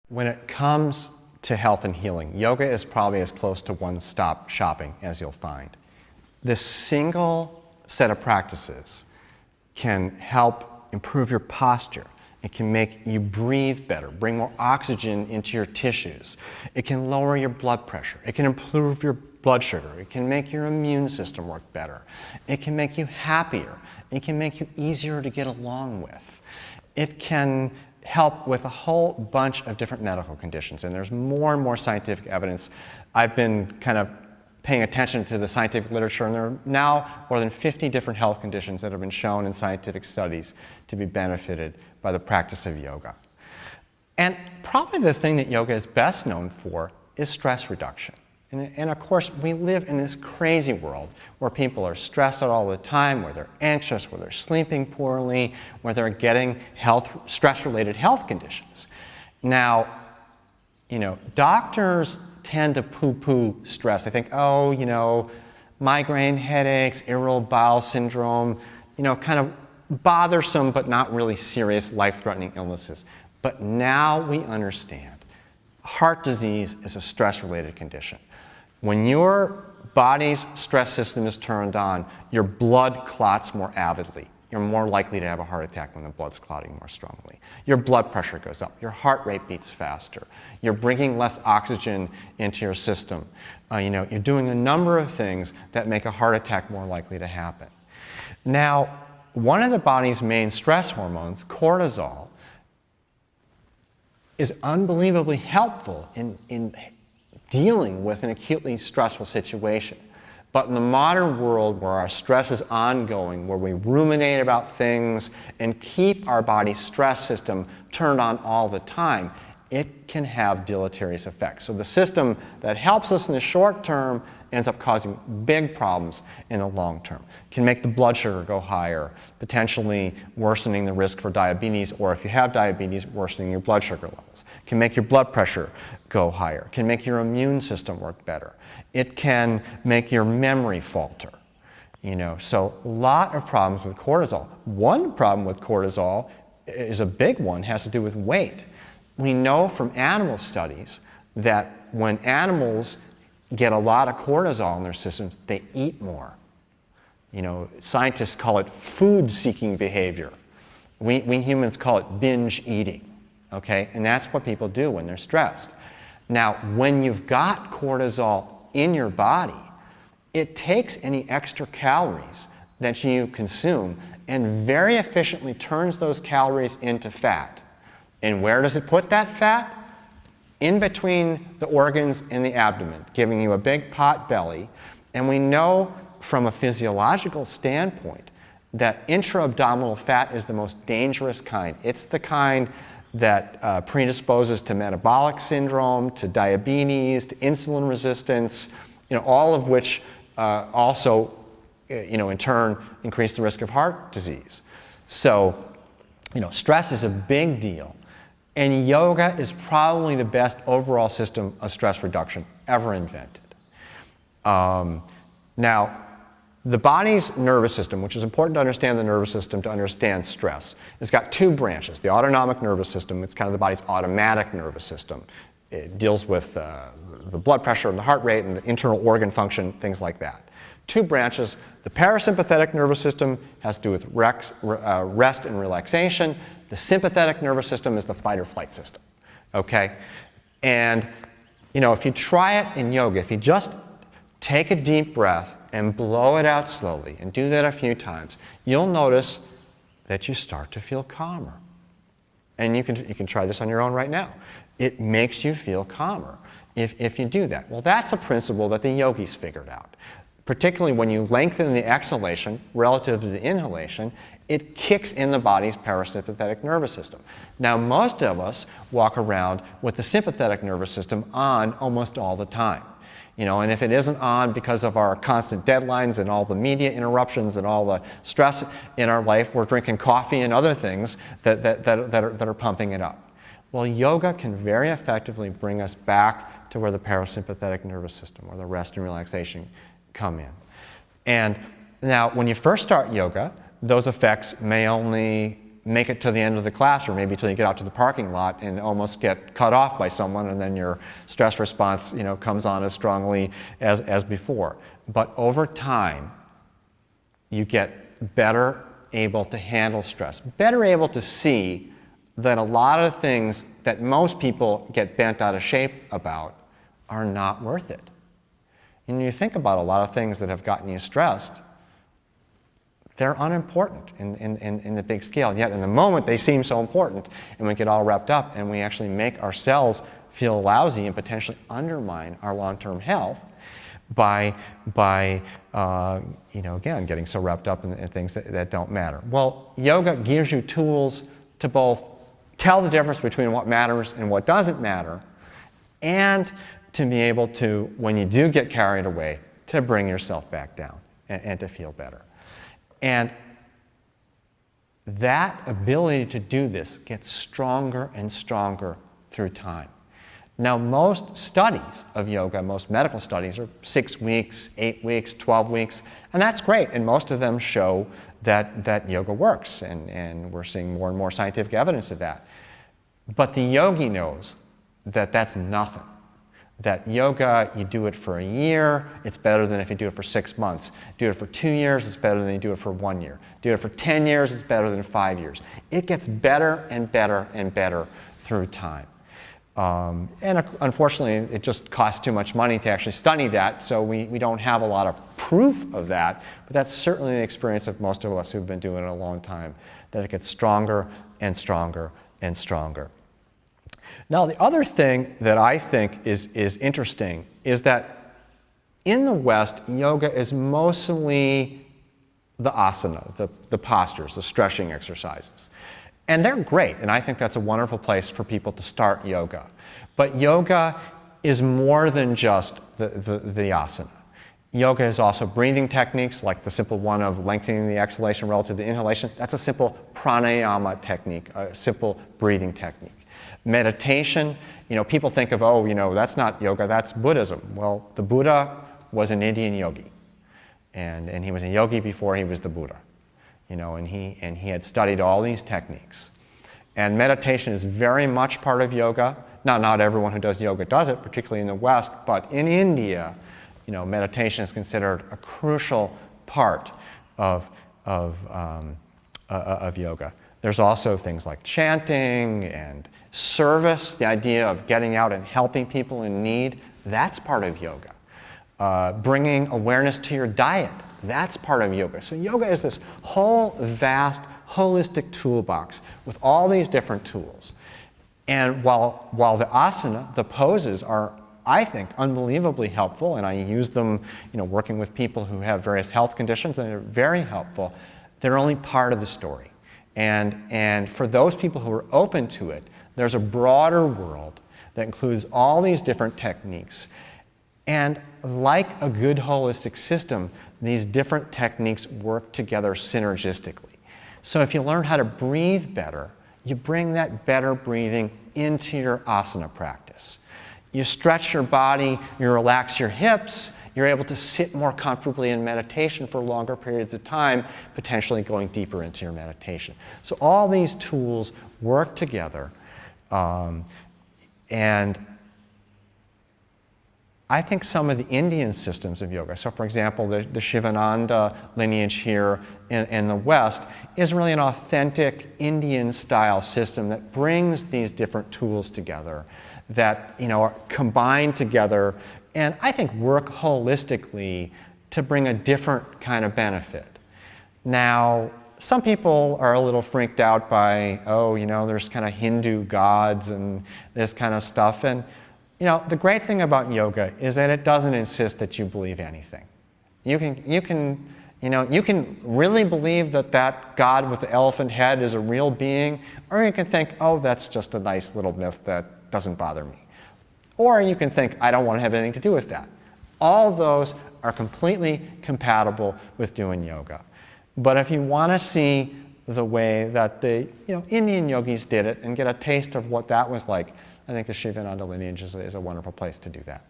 When it comes to health and healing, yoga is probably as close to one-stop shopping as you'll find. This single set of practices can help improve your posture. It can make you breathe better, bring more oxygen into your tissues. It can lower your blood pressure. It can improve your blood sugar. It can make your immune system work better. It can make you happier. It can make you easier to get along with. It can help with a whole bunch of different medical conditions, and there's more and more scientific evidence. I've been kind of paying attention to the scientific literature, and there are now more than 50 different health conditions that have been shown in scientific studies to be benefited by the practice of yoga. And probably the thing that yoga is best known for is stress reduction. And of course, we live in this crazy world where people are stressed out all the time, where they're anxious, where they're sleeping poorly, where they're getting stress-related health conditions. Now, doctors tend to poo-poo stress. They think, oh, migraine headaches, irritable bowel syndrome, kind of bothersome but not really serious life-threatening illnesses. But now we understand heart disease is a stress-related condition. When your body's stress system is turned on, your blood clots more avidly. You're more likely to have a heart attack when the blood's clotting more strongly. Your blood pressure goes up. Your heart rate beats faster. You're bringing less oxygen into your system. You're doing a number of things that make a heart attack more likely to happen. Now, one of the body's main stress hormones, cortisol, is unbelievably helpful in dealing with an acutely stressful situation. But in the modern world where our stress is ongoing, where we ruminate about things and keep our body's stress system turned on all the time, it can have deleterious effects. So the system that helps us in the short term ends up causing big problems in the long term. It can make the blood sugar go higher, potentially worsening the risk for diabetes, or if you have diabetes, worsening your blood sugar levels. It can make your blood pressure go higher. It can make your immune system work better. It can make your memory falter. So a lot of problems with cortisol. One problem with cortisol is a big one, has to do with weight. We know from animal studies that when animals get a lot of cortisol in their systems, they eat more. Scientists call it food-seeking behavior. We humans call it binge eating, okay? And that's what people do when they're stressed. Now, when you've got cortisol in your body, it takes any extra calories that you consume and very efficiently turns those calories into fat. And where does it put that fat? In between the organs in the abdomen, giving you a big pot belly. And we know from a physiological standpoint that intra-abdominal fat is the most dangerous kind. It's the kind that predisposes to metabolic syndrome, to diabetes, to insulin resistance, all of which also, in turn, increase the risk of heart disease. So, stress is a big deal. And yoga is probably the best overall system of stress reduction ever invented. Now, the body's nervous system, which is important to understand the nervous system to understand stress, has got two branches. The autonomic nervous system, it's kind of the body's automatic nervous system. It deals with the blood pressure and the heart rate and the internal organ function, things like that. Two branches. The parasympathetic nervous system has to do with rest and relaxation. The sympathetic nervous system is the fight or flight system, okay? And, if you try it in yoga, if you just take a deep breath and blow it out slowly and do that a few times, you'll notice that you start to feel calmer. And you can try this on your own right now. It makes you feel calmer if you do that. Well, that's a principle that the yogis figured out. Particularly when you lengthen the exhalation relative to the inhalation, it kicks in the body's parasympathetic nervous system. Now, most of us walk around with the sympathetic nervous system on almost all the time. And if it isn't on because of our constant deadlines and all the media interruptions and all the stress in our life, we're drinking coffee and other things that are pumping it up. Well, yoga can very effectively bring us back to where the parasympathetic nervous system, where the rest and relaxation come in. And now, when you first start yoga, those effects may only make it to the end of the class, or maybe till you get out to the parking lot and almost get cut off by someone, and then your stress response, comes on as strongly as before. But over time, you get better able to handle stress, better able to see that a lot of things that most people get bent out of shape about are not worth it. And you think about a lot of things that have gotten you stressed, they're unimportant in the big scale. Yet in the moment, they seem so important, and we get all wrapped up, and we actually make ourselves feel lousy and potentially undermine our long-term health by again, getting so wrapped up in things that don't matter. Well, yoga gives you tools to both tell the difference between what matters and what doesn't matter, and to be able to, when you do get carried away, to bring yourself back down and to feel better. And that ability to do this gets stronger and stronger through time. Now, most studies of yoga, most medical studies, are 6 weeks, 8 weeks, 12 weeks, and that's great. And most of them show that yoga works, and we're seeing more and more scientific evidence of that. But the yogi knows that that's nothing. That yoga, you do it for a year, it's better than if you do it for 6 months. Do it for 2 years, it's better than you do it for 1 year. Do it for 10 years, it's better than 5 years. It gets better and better and better through time. And unfortunately, it just costs too much money to actually study that, so we don't have a lot of proof of that, but that's certainly the experience of most of us who've been doing it a long time, that it gets stronger and stronger and stronger. Now, the other thing that I think is interesting is that in the West, yoga is mostly the asana, the postures, the stretching exercises. And they're great, and I think that's a wonderful place for people to start yoga. But yoga is more than just the asana. Yoga is also breathing techniques, like the simple one of lengthening the exhalation relative to the inhalation. That's a simple pranayama technique, a simple breathing technique. Meditation, people think of, that's not yoga, that's Buddhism. Well, the Buddha was an Indian yogi, and he was a yogi before he was the Buddha. And he had studied all these techniques. And meditation is very much part of yoga. Now, not everyone who does yoga does it, particularly in the West, but in India, meditation is considered a crucial part of yoga. There's also things like chanting and service, the idea of getting out and helping people in need. That's part of yoga. Bringing awareness to your diet, that's part of yoga. So yoga is this whole vast, holistic toolbox with all these different tools. And while the asana, the poses, are, I think, unbelievably helpful, and I use them working with people who have various health conditions, and they're very helpful, they're only part of the story. And for those people who are open to it, there's a broader world that includes all these different techniques. And like a good holistic system, these different techniques work together synergistically. So if you learn how to breathe better, you bring that better breathing into your asana practice. You stretch your body, you relax your hips, you're able to sit more comfortably in meditation for longer periods of time, potentially going deeper into your meditation. So all these tools work together, and I think some of the Indian systems of yoga, so for example, the Sivananda lineage here in the West is really an authentic Indian-style system that brings these different tools together that are combined together and I think work holistically to bring a different kind of benefit. Now, some people are a little freaked out by, there's kind of Hindu gods and this kind of stuff, and the great thing about yoga is that it doesn't insist that you believe anything. You can really believe that God with the elephant head is a real being, or you can think, oh, that's just a nice little myth that doesn't bother me. Or you can think, I don't want to have anything to do with that. All of those are completely compatible with doing yoga. But if you want to see the way that the Indian yogis did it and get a taste of what that was like, I think the Sivananda lineage is a wonderful place to do that.